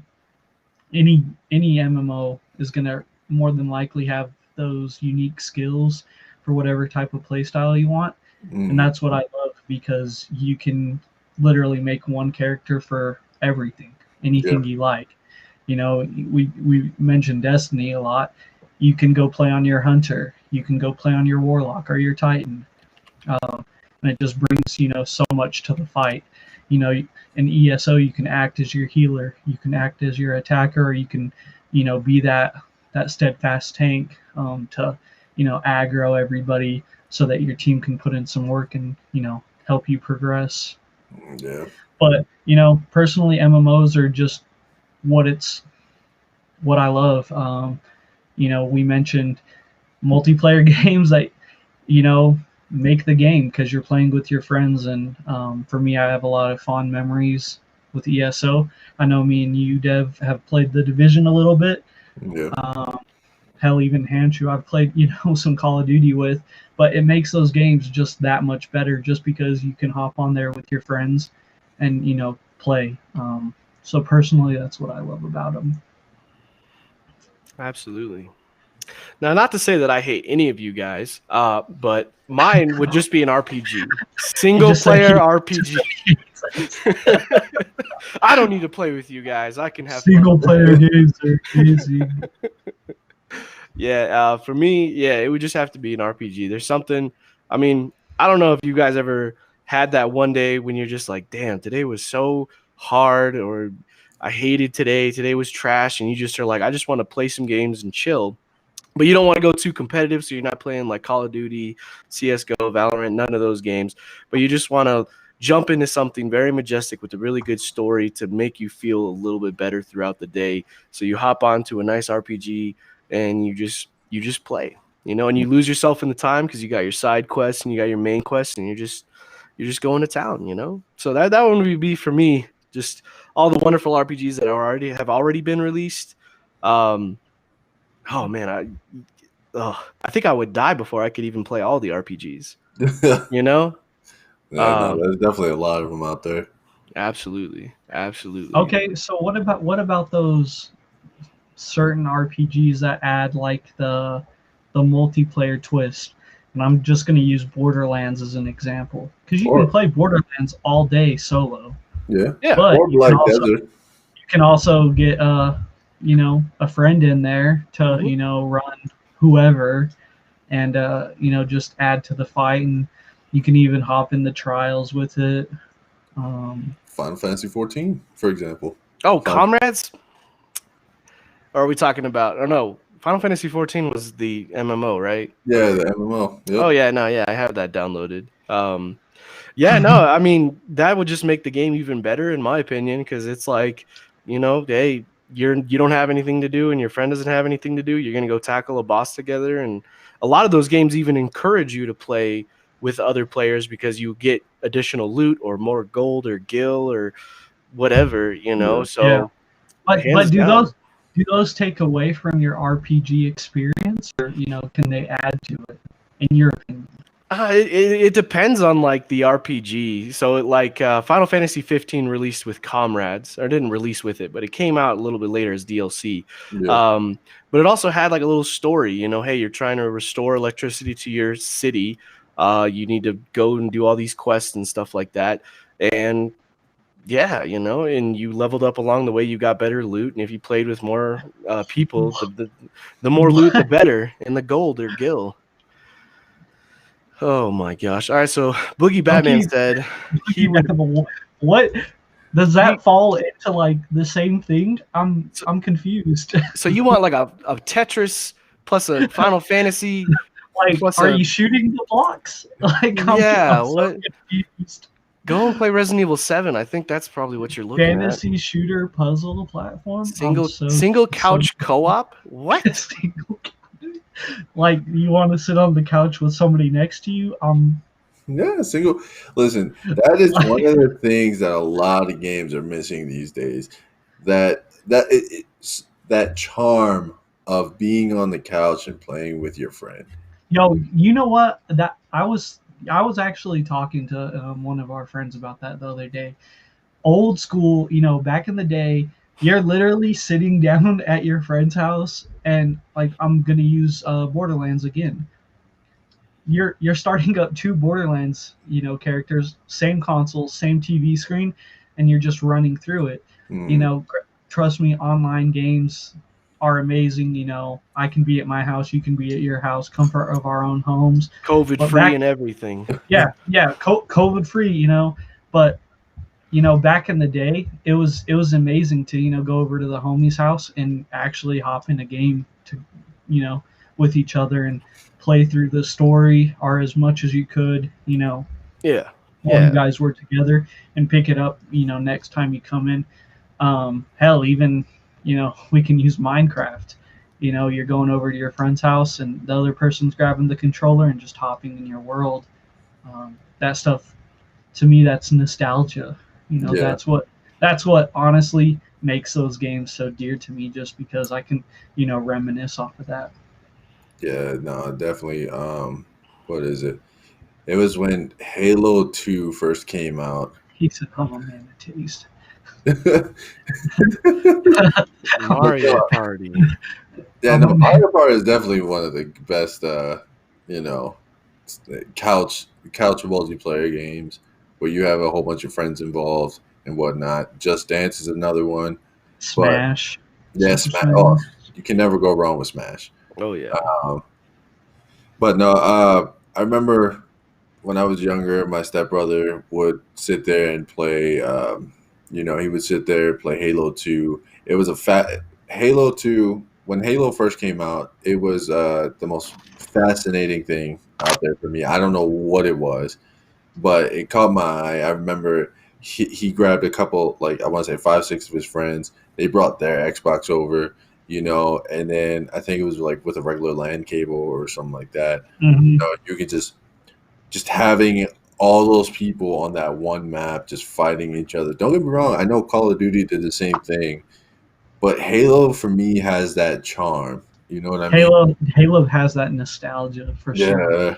any MMO is gonna more than likely have those unique skills for whatever type of playstyle you want. And that's what I love because you can literally make one character for everything, Yeah. anything you like. We mentioned Destiny a lot. You can go play on your hunter. You can go play on your warlock or your titan, and it just brings so much to the fight. In ESO, you can act as your healer. You can act as your attacker. Or you can be that steadfast tank to aggro everybody so that your team can put in some work and help you progress. Yeah. But personally, MMOs are just what I love. We mentioned multiplayer games that make the game because you're playing with your friends, and for me, I have a lot of fond memories with ESO. I know me and you, Dev, have played the Division a little bit. Yeah. Hell, even Hanshu, I've played some Call of Duty with, but it makes those games just that much better just because you can hop on there with your friends and play. So personally, that's what I love about them. Absolutely. Now, not to say that I hate any of you guys, but mine would just be an RPG, single player RPG. I don't need to play with you guys. I can have single player games are easy. Yeah, for me, yeah, it would just have to be an RPG. There's something. I mean, I don't know if you guys ever had that one day when you're just like, damn, today was so hard, or I hated today. Today was trash, and you just are like, I just want to play some games and chill. But you don't want to go too competitive, so you're not playing like Call of Duty, CS:GO, Valorant, none of those games. But you just want to jump into something very majestic with a really good story to make you feel a little bit better throughout the day. So you hop onto a nice RPG and you just play, and you lose yourself in the time because you got your side quests and you got your main quests, and you're just going to town. So that one would be for me, just all the wonderful RPGs that have already been released. Oh man, I think I would die before I could even play all the RPGs. You know? Yeah, no, there's definitely a lot of them out there. Absolutely. Okay, so what about those certain RPGs that add like the multiplayer twist? And I'm just going to use Borderlands as an example because you can play Borderlands all day solo. Yeah. Yeah. But Or you Black Desert. can also get a friend in there to run whoever, and just add to the fight, and you can even hop in the trials with it. Final Fantasy 14, for example. Oh, Comrades? Or are we talking about? Oh no, Final Fantasy 14 was the MMO, right? Yeah, the MMO. Yep. Oh yeah, no, yeah, I have that downloaded. Yeah, no, I mean that would just make the game even better in my opinion, because it's like, hey, you don't have anything to do and your friend doesn't have anything to do. You're gonna go tackle a boss together, and a lot of those games even encourage you to play with other players because you get additional loot or more gold or gil or whatever, Yeah. So But hands do down. those take away from your RPG experience, or can they add to it? In your opinion? It depends on like the RPG. So Final Fantasy 15 released with Comrades, or didn't release with it, but it came out a little bit later as DLC. Yeah. But it also had like a little story. Hey, you're trying to restore electricity to your city. You need to go and do all these quests and stuff like that. And yeah, and you leveled up along the way. You got better loot, and if you played with more people, the more loot, the better, and the gold or gil. Oh my gosh! All right, so Boogie Batman said he would. What does that fall into? Like the same thing? I'm confused. So you want like a Tetris plus a Final Fantasy? Like, are you shooting the blocks? Like, I'm so confused. Go and play Resident Evil 7. I think that's probably what you're looking at. Fantasy shooter puzzle platform. Single couch co-op. What? Like, you want to sit on the couch with somebody next to you? Yeah, single. Listen, that is one of the things that a lot of games are missing these days. That charm of being on the couch and playing with your friend. Yo, you know what? That I was actually talking to one of our friends about that the other day. Old school, back in the day, you're literally sitting down at your friend's house, and like, I'm gonna use Borderlands again. You're starting up two Borderlands, characters, same console, same TV screen, and you're just running through it. Trust me, online games are amazing. I can be at my house, you can be at your house, comfort of our own homes, COVID free and everything. Yeah, COVID free. But back in the day, it was amazing to go over to the homie's house and actually hop in a game to with each other and play through the story, or as much as you could, while you guys were together, and pick it up next time you come in. Hell, even we can use Minecraft. You're going over to your friend's house and the other person's grabbing the controller and just hopping in your world. That stuff, to me, that's nostalgia. That's what honestly makes those games so dear to me, just because I can reminisce off of that. Yeah, no, definitely. What is it? It was when Halo 2 first came out. He said, "Oh man, the taste." Mario Party. Yeah, no, Mario Party is definitely one of the best, couch multiplayer games where you have a whole bunch of friends involved and whatnot. Just Dance is another one. Smash. Yeah, Smash. Oh, you can never go wrong with Smash. Oh yeah. But no, I remember when I was younger, my stepbrother would sit there and play. He would sit there and play Halo 2. It was Halo 2. When Halo first came out, it was the most fascinating thing out there for me. I don't know what it was, but it caught my eye. I remember he grabbed a couple, like I want to say 5-6 of his friends. They brought their Xbox over, and then I think it was like with a regular LAN cable or something like that. Mm-hmm. You could just having all those people on that one map just fighting each other. Don't get me wrong, I know Call of Duty did the same thing, but Halo for me has that charm. You know what I mean? Halo has that nostalgia for sure.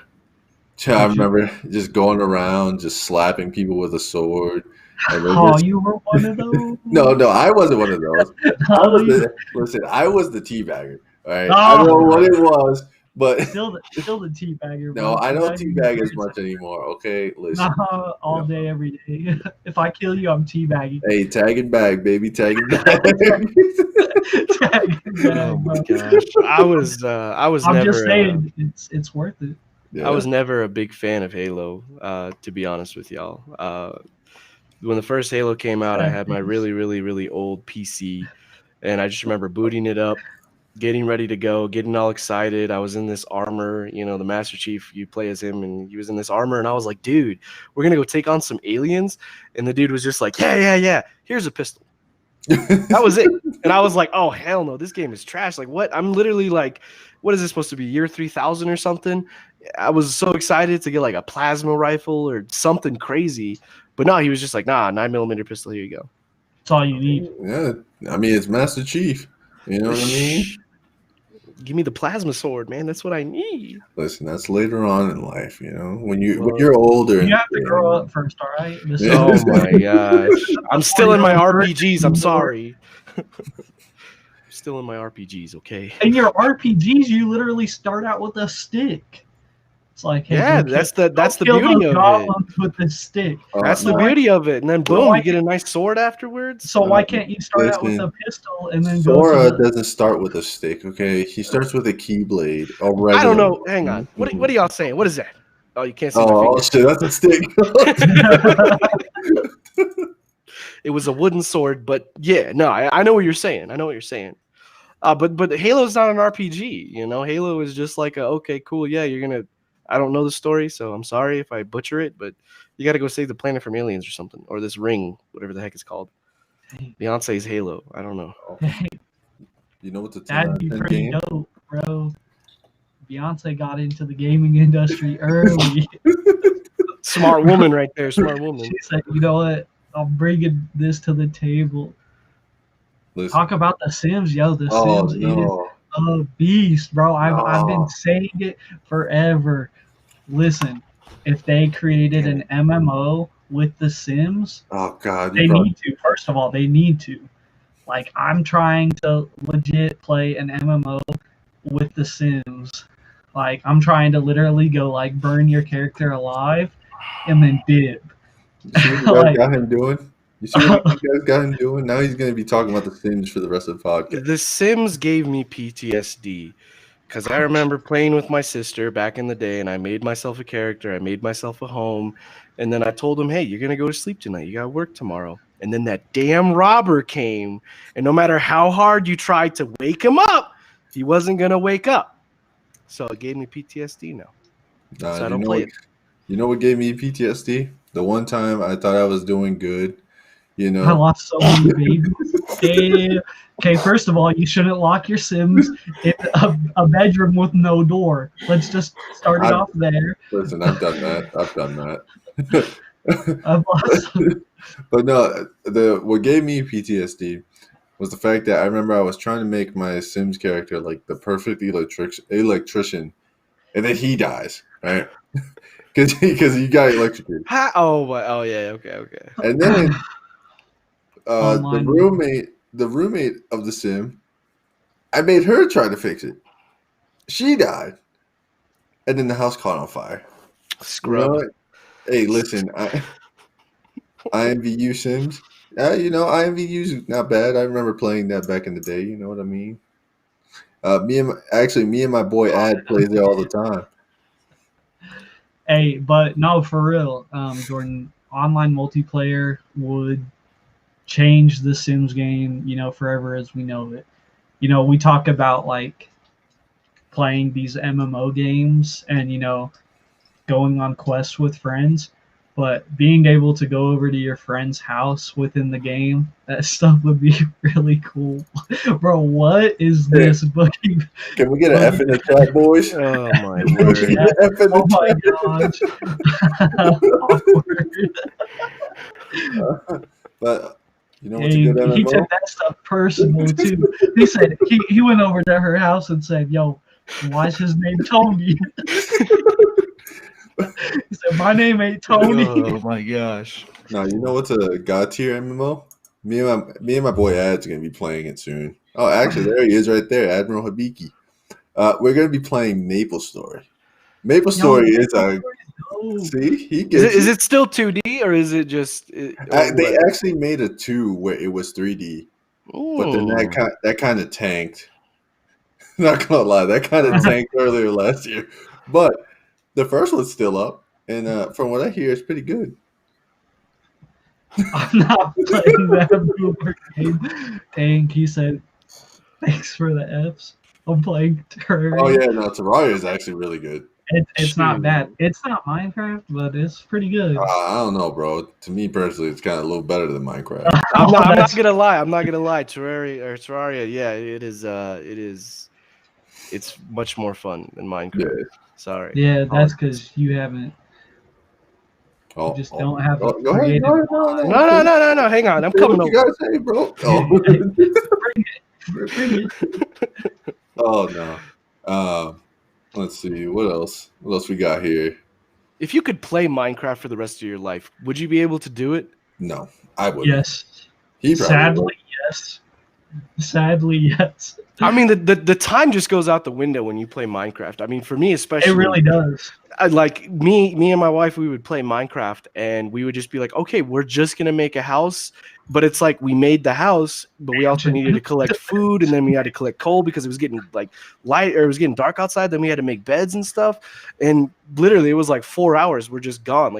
Yeah, I remember just going around, just slapping people with a sword. You were one of those? No, I wasn't one of those. Listen, I was the teabagger. All right, I don't know what it was, but still the teabagger. No, I don't teabag as much anymore. Okay, listen. All day, every day. If I kill you, I'm teabagging. Hey, tag and bag, baby, tag and bag. Oh my gosh, I was I'm never just saying, it's worth it. I was never a big fan of Halo, to be honest with y'all. When the first Halo came out, I had my really, really, really old PC, and I just remember booting it up, getting ready to go, getting all excited. I was in this armor, the Master Chief, you play as him, and he was in this armor, and I was like, dude, we're gonna go take on some aliens. And the dude was just like, yeah, here's a pistol. That was it. And I was like, oh, hell no, this game is trash. Like, what? I'm literally like, what is this supposed to be, year 3000 or something? I was so excited to get like a plasma rifle or something crazy. But no, he was just like, nah, 9mm pistol, here you go. That's all you need. Yeah, I mean, it's Master Chief. You know what I mean? Give me the plasma sword, man. That's what I need. Listen, that's later on in life, when you're older. You have to grow up first, all right? Oh my gosh. I'm still in my RPGs. I'm sorry. Still in my RPGs, okay? In your RPGs, you literally start out with a stick. It's like, hey, yeah, that's the beauty of it. With the stick. That's the beauty of it. And then boom, you get a nice sword afterwards. So why can't you start out with a pistol and then Sora doesn't start with a stick, okay? He starts with a keyblade. I don't know. Hang on. What are y'all saying? What is that? Oh, you can't see my Oh shit, that's a stick. It was a wooden sword, but yeah, no, I know what you're saying. But Halo's not an RPG, Halo is just like okay, cool, yeah, I don't know the story, so I'm sorry if I butcher it, but you got to go save the planet from aliens or something, or this ring, whatever the heck it's called. Beyonce's Halo. I don't know. You know what's a 10 That'd be pretty dope, bro. Beyonce got into the gaming industry early. Smart woman right there. Smart woman. She said, you know what? I'm bringing this to the table. Listen. Talk about The Sims, yo. The Sims is a beast, bro. I've been saying it forever. Listen, if they created an MMO with The Sims, oh god, they need to. First of all, they need to. Like, I'm trying to legit play an MMO with The Sims. Like, I'm trying to literally go like burn your character alive and then dip. You see what you guys got him doing? You see what you guys got him doing? Now he's going to be talking about The Sims for the rest of the podcast. The Sims gave me PTSD because I remember playing with my sister back in the day, and I made myself a character. I made myself a home, and then I told him, hey, you're going to go to sleep tonight. You got to work tomorrow. And then that damn robber came, and no matter how hard you tried to wake him up, he wasn't going to wake up. So it gave me PTSD now. So I don't play it. You know what gave me PTSD? The one time I thought I was doing good, I lost so many babies. Okay, first of all, you shouldn't lock your Sims in a bedroom with no door. Let's just start it off there. Listen, I've done that. I've lost. But no, what gave me PTSD was the fact that I remember I was trying to make my Sims character like the perfect electrician, and then he dies, right? Because he got electrocuted. Oh yeah, okay. And then the roommate of the Sim, I made her try to fix it. She died, and then the house caught on fire. Scrub. Hey, listen, I envy you, Sims. IMVU's not bad. I remember playing that back in the day. You know what I mean? Me and my boy Ad plays it all the time. Hey, but no, for real, Jordan, online multiplayer would change the Sims game, forever as we know it. We talk about like playing these MMO games and, going on quests with friends. But being able to go over to your friend's house within the game, that stuff would be really cool. Bro, what is this booking? Can we get an F in the chat, boys? Oh, my word. Oh, my gosh. Awkward. But, what's a good MMO? He took that stuff personal, too. He said, he went over to her house and said, yo, why is his name Tony? He said, my name ain't Tony. Oh my gosh. No, you know what's a god tier MMO? Me and my boy Ad's gonna be playing it soon. Oh, actually, there he is right there, Admiral Hibiki. We're gonna be playing Maple Story. Maple Story is a see. He gets is it still 2D or is it just? They actually made a 2 where it was 3D. but then Ooh. that kind of tanked. Not gonna lie, that kind of tanked earlier last year. But the first one's still up, and from what I hear, it's pretty good. I'm not playing that Boomer game. Dang, he said, thanks for the Fs. I'm playing Terraria. Oh yeah, no, Terraria is actually really good. It's not bad. It's not Minecraft, but it's pretty good. I don't know, bro. To me personally, it's kind of a little better than Minecraft. I'm not gonna lie. Terraria. Yeah, it is. It's much more fun than Minecraft. Yeah. Sorry. Yeah, that's because you haven't. Oh, You just don't have go a ahead, creative go ahead, mind. No. Hang on. I'm coming What you over. gotta say, bro? Bring it. Oh no. Let's see. What else? What else we got here? If you could play Minecraft for the rest of your life, would you be able to do it? No, I wouldn't. Yes. He probably Sadly, would. yes. Sadly, yes. I mean, the time just goes out the window when you play Minecraft. I mean, for me especially, It really does. like me and my wife, we would play Minecraft and we would just be like, okay, we're just gonna make a house. But it's like we made the house, but we also needed to collect food, and then we had to collect coal because it was getting like light or it was getting dark outside. Then we had to make beds and stuff, and literally it was like 4 hours. We're just gone.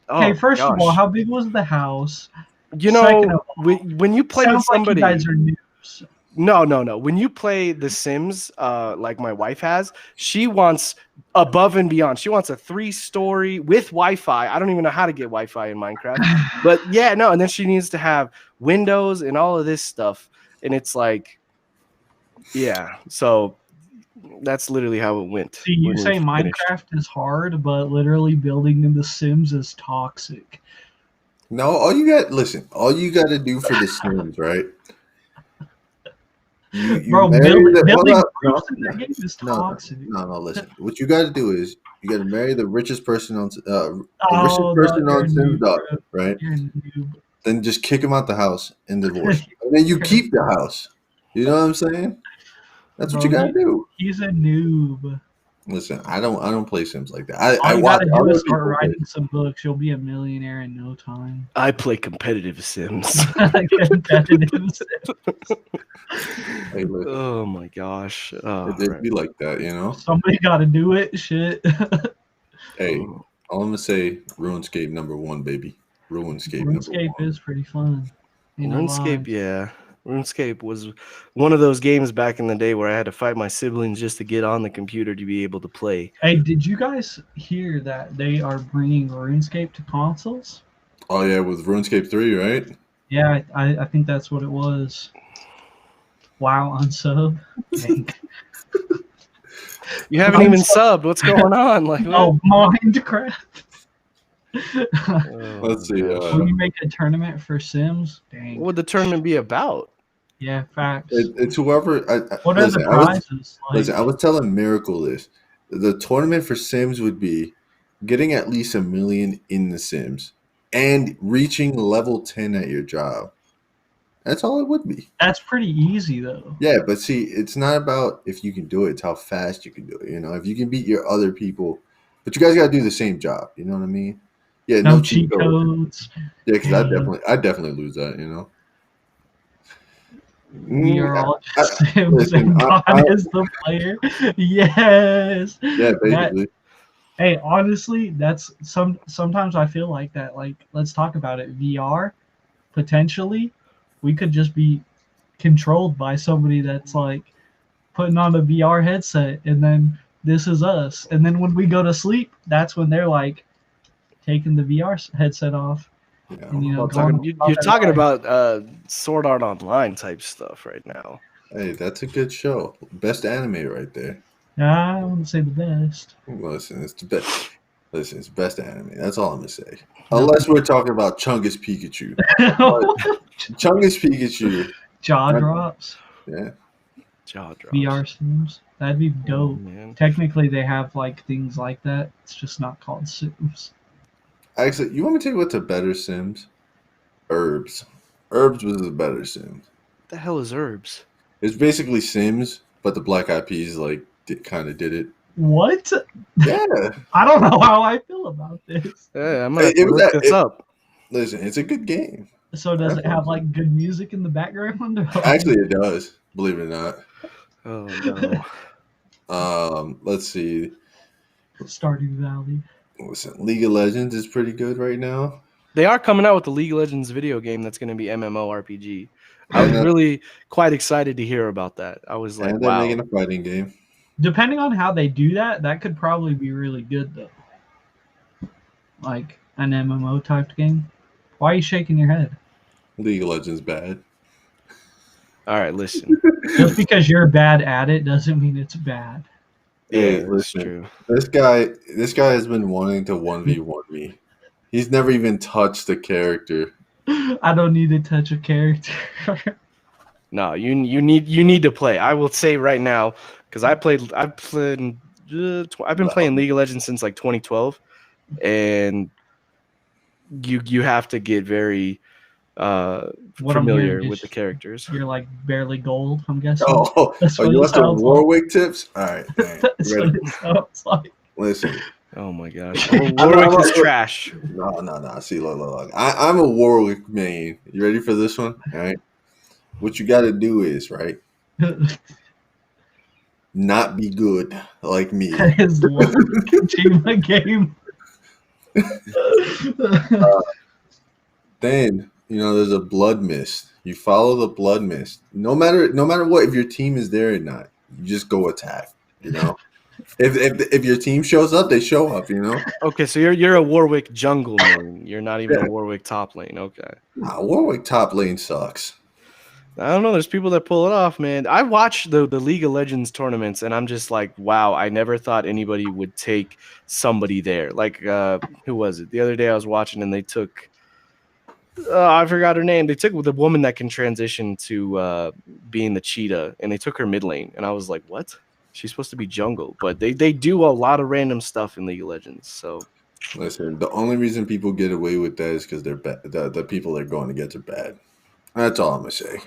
Okay, first of all, how big was the house? You know, when you play with somebody, like you guys are noobs. No. When you play The Sims, like my wife has, she wants above and beyond. She wants a 3-story with Wi-Fi. I don't even know how to get Wi-Fi in Minecraft, but yeah, no. And then she needs to have windows and all of this stuff. And it's like, yeah. So that's literally how it went. See, you say Minecraft is hard, but literally building in The Sims is toxic. No, all you got to do for the Sims, right? Bro, building in that game is toxic. No, listen. What you got to do is you got to marry the richest person on Sims, right? Then just kick him out the house and divorce, and then you keep the house. You know what I'm saying? That's what you got to do. He's a noob. Listen, I don't play Sims like that. All you gotta do is start writing some books. You'll be a millionaire in no time. I play competitive Sims. Competitive Sims. Hey, oh my gosh. It'd be like that, you know? Somebody gotta do it. Shit. Hey, all I'm gonna say, RuneScape #1, baby. RuneScape is pretty fun. RuneScape, yeah. RuneScape was one of those games back in the day where I had to fight my siblings just to get on the computer to be able to play. Hey, did you guys hear that they are bringing RuneScape to consoles? Oh yeah, with RuneScape 3, right? Yeah, I think that's what it was. Wow, unsub. You haven't even subbed. What's going on? Like, oh, Minecraft. Let's see. Will you make a tournament for Sims? Dang. What would the tournament be about? Yeah, facts. It's whoever. What are the prizes? I was telling Miracle this. The tournament for Sims would be getting at least 1 million in the Sims and reaching level 10 at your job. That's all it would be. That's pretty easy, though. Yeah, but see, it's not about if you can do it; it's how fast you can do it. You know, if you can beat your other people, but you guys got to do the same job. You know what I mean? Yeah, no cheat codes. Yeah, because I definitely lose that. You know. We are all just Sims, and God is the player. Yes. Yeah, basically. Hey, honestly, that's sometimes I feel like that. Like, let's talk about it. VR, potentially, we could just be controlled by somebody that's like putting on a VR headset, and then this is us. And then when we go to sleep, that's when they're like taking the VR headset off. Yeah. And, you know, you're talking about Sword Art Online type stuff right now. Hey, that's a good show. Best anime right there. I wouldn't say the best. Listen, it's the best. Listen, it's best anime. That's all I'm gonna say. Unless we're talking about Chungus Pikachu. Chungus Pikachu. Jaw drops. Yeah. Jaw drops. VR Sims. That'd be dope. Man. Technically, they have like things like that. It's just not called Sims. Actually, you want me to tell you what's a better Sims? Herbs. Herbs was a better Sims. What the hell is Herbs? It's basically Sims, but the Black Eyed Peas kind of did it. What? Yeah. I don't know how I feel about this. Yeah, I'm gonna look this up. Listen, it's a good game. So does it have like good music in the background? Actually, it does. Believe it or not. Oh no. Let's see. Stardew Valley. Listen, League of Legends is pretty good right now. They are coming out with the League of Legends video game that's going to be MMORPG. I was And, really quite excited to hear about that. I was like, and they're wow. making a fighting game. Depending on how they do that, that could probably be really good though. Like an MMO type game. Why are you shaking your head? League of Legends bad. All right, listen. Just because you're bad at it doesn't mean it's bad. Hey, Yeah, that's listen. true. This guy has been wanting to 1v1 me. He's never even touched the character. I don't need to touch a character. No, you need to play. I will say right now because I've been playing League of Legends since like 2012, and you have to get very What I'm familiar hearing with the is characters. you're like barely gold, I'm guessing. Oh, That's what you it want some sounds like. Warwick tips? All right. That's Ready? what it sounds like. Listen. Oh my gosh, Warwick is trash. No. See, look. I'm a Warwick main. You ready for this one? All right. What you got to do is, right, not be good like me. That is love Kojima game. Then there's a blood mist. You follow the blood mist. No matter what, if your team is there or not, you just go attack. If your team shows up, they show up. Okay, so you're a Warwick jungle main. You're not even a Warwick top lane. Okay. Nah, Warwick top lane sucks. I don't know. There's people that pull it off, man. I watch the League of Legends tournaments, and I'm just like, wow, I never thought anybody would take somebody there. Like, who was it? The other day I was watching, and they took, I forgot her name. They took the woman that can transition to being the cheetah, and they took her mid lane. And I was like, what? She's supposed to be jungle. But they do a lot of random stuff in League of Legends. So, listen, the only reason people get away with that is because they're bad. The people they're going against are bad. That's all I'm gonna say.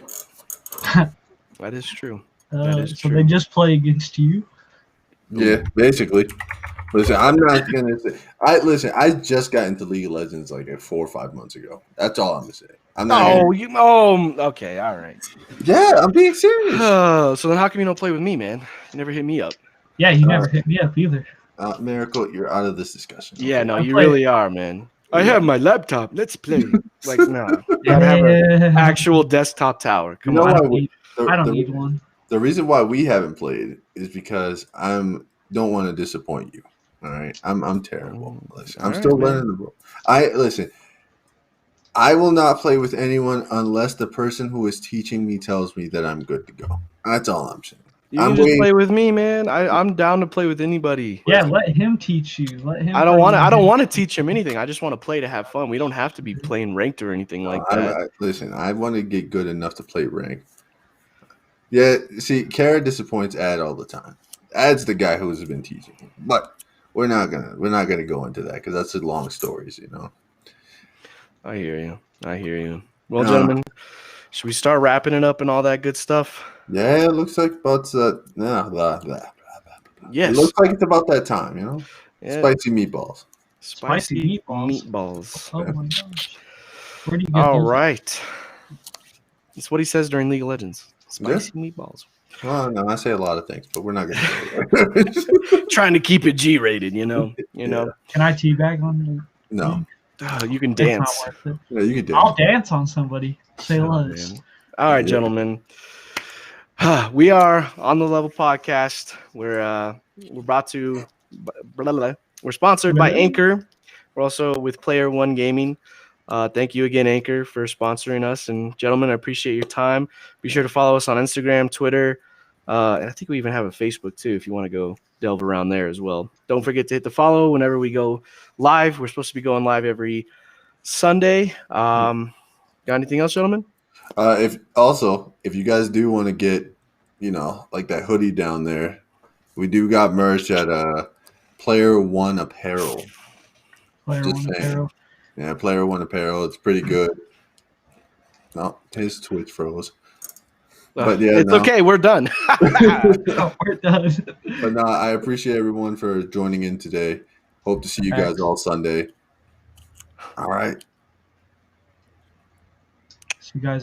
that is true. So they just play against you? Yeah, basically. Listen, I'm not gonna say. I just got into League of Legends like 4 or 5 months ago. That's all I'm gonna say. I'm not. Okay, all right. Yeah, I'm being serious. So then, how come you don't play with me, man? You never hit me up. Yeah, you never hit me up either. Miracle, you're out of this discussion. Yeah, okay? no, you really are, man. I have my laptop. Let's play. Like, no, you gotta have an actual desktop tower. Come on. I don't need one. The reason why we haven't played is because don't want to disappoint you. All right, I'm terrible. Listen, I'm still learning the role. I will not play with anyone unless the person who is teaching me tells me that I'm good to go. That's all I'm saying. You can just play with me, man. I'm down to play with anybody. Yeah, let him teach you. Let him. I don't want to teach him anything. I just want to play to have fun. We don't have to be playing ranked or anything like that. Listen, I want to get good enough to play ranked. Yeah, see, Kara disappoints Ad all the time. Ad's the guy who's been teaching him, but we're not gonna go into that because that's long stories, I hear you. Well, gentlemen, should we start wrapping it up and all that good stuff? Yeah, it looks like about Yes. It looks like it's about that time, Yeah. Spicy meatballs. Spicy meatballs. Oh my gosh. Where do you get All those? right. That's what he says during League of Legends. Spicy meatballs. Well, no, I say a lot of things, but we're not going to. Trying to keep it G-rated, you know. Can I teabag on the? No. You can dance. It's not worth it. Yeah, you can dance. I'll dance on somebody. Say less. Man. All right, gentlemen. We are on the Level Podcast. We're about to. We're sponsored by Anchor. We're also with Player1NE Gaming. Thank you again, Anchor, for sponsoring us. And gentlemen, I appreciate your time. Be sure to follow us on Instagram, Twitter, and I think we even have a Facebook too if you want to go delve around there as well. Don't forget to hit the follow whenever we go live. We're supposed to be going live every Sunday. Got anything else, gentlemen? If you guys do want to get, like that hoodie down there, we do got merch at Player1NE Apparel. Player1NE Apparel. Yeah, Player1NE Apparel. It's pretty good. No, his Twitch froze. But yeah, it's okay. We're done. We're done. But no, I appreciate everyone for joining in today. Hope to see you guys all Sunday. All right. you guys later.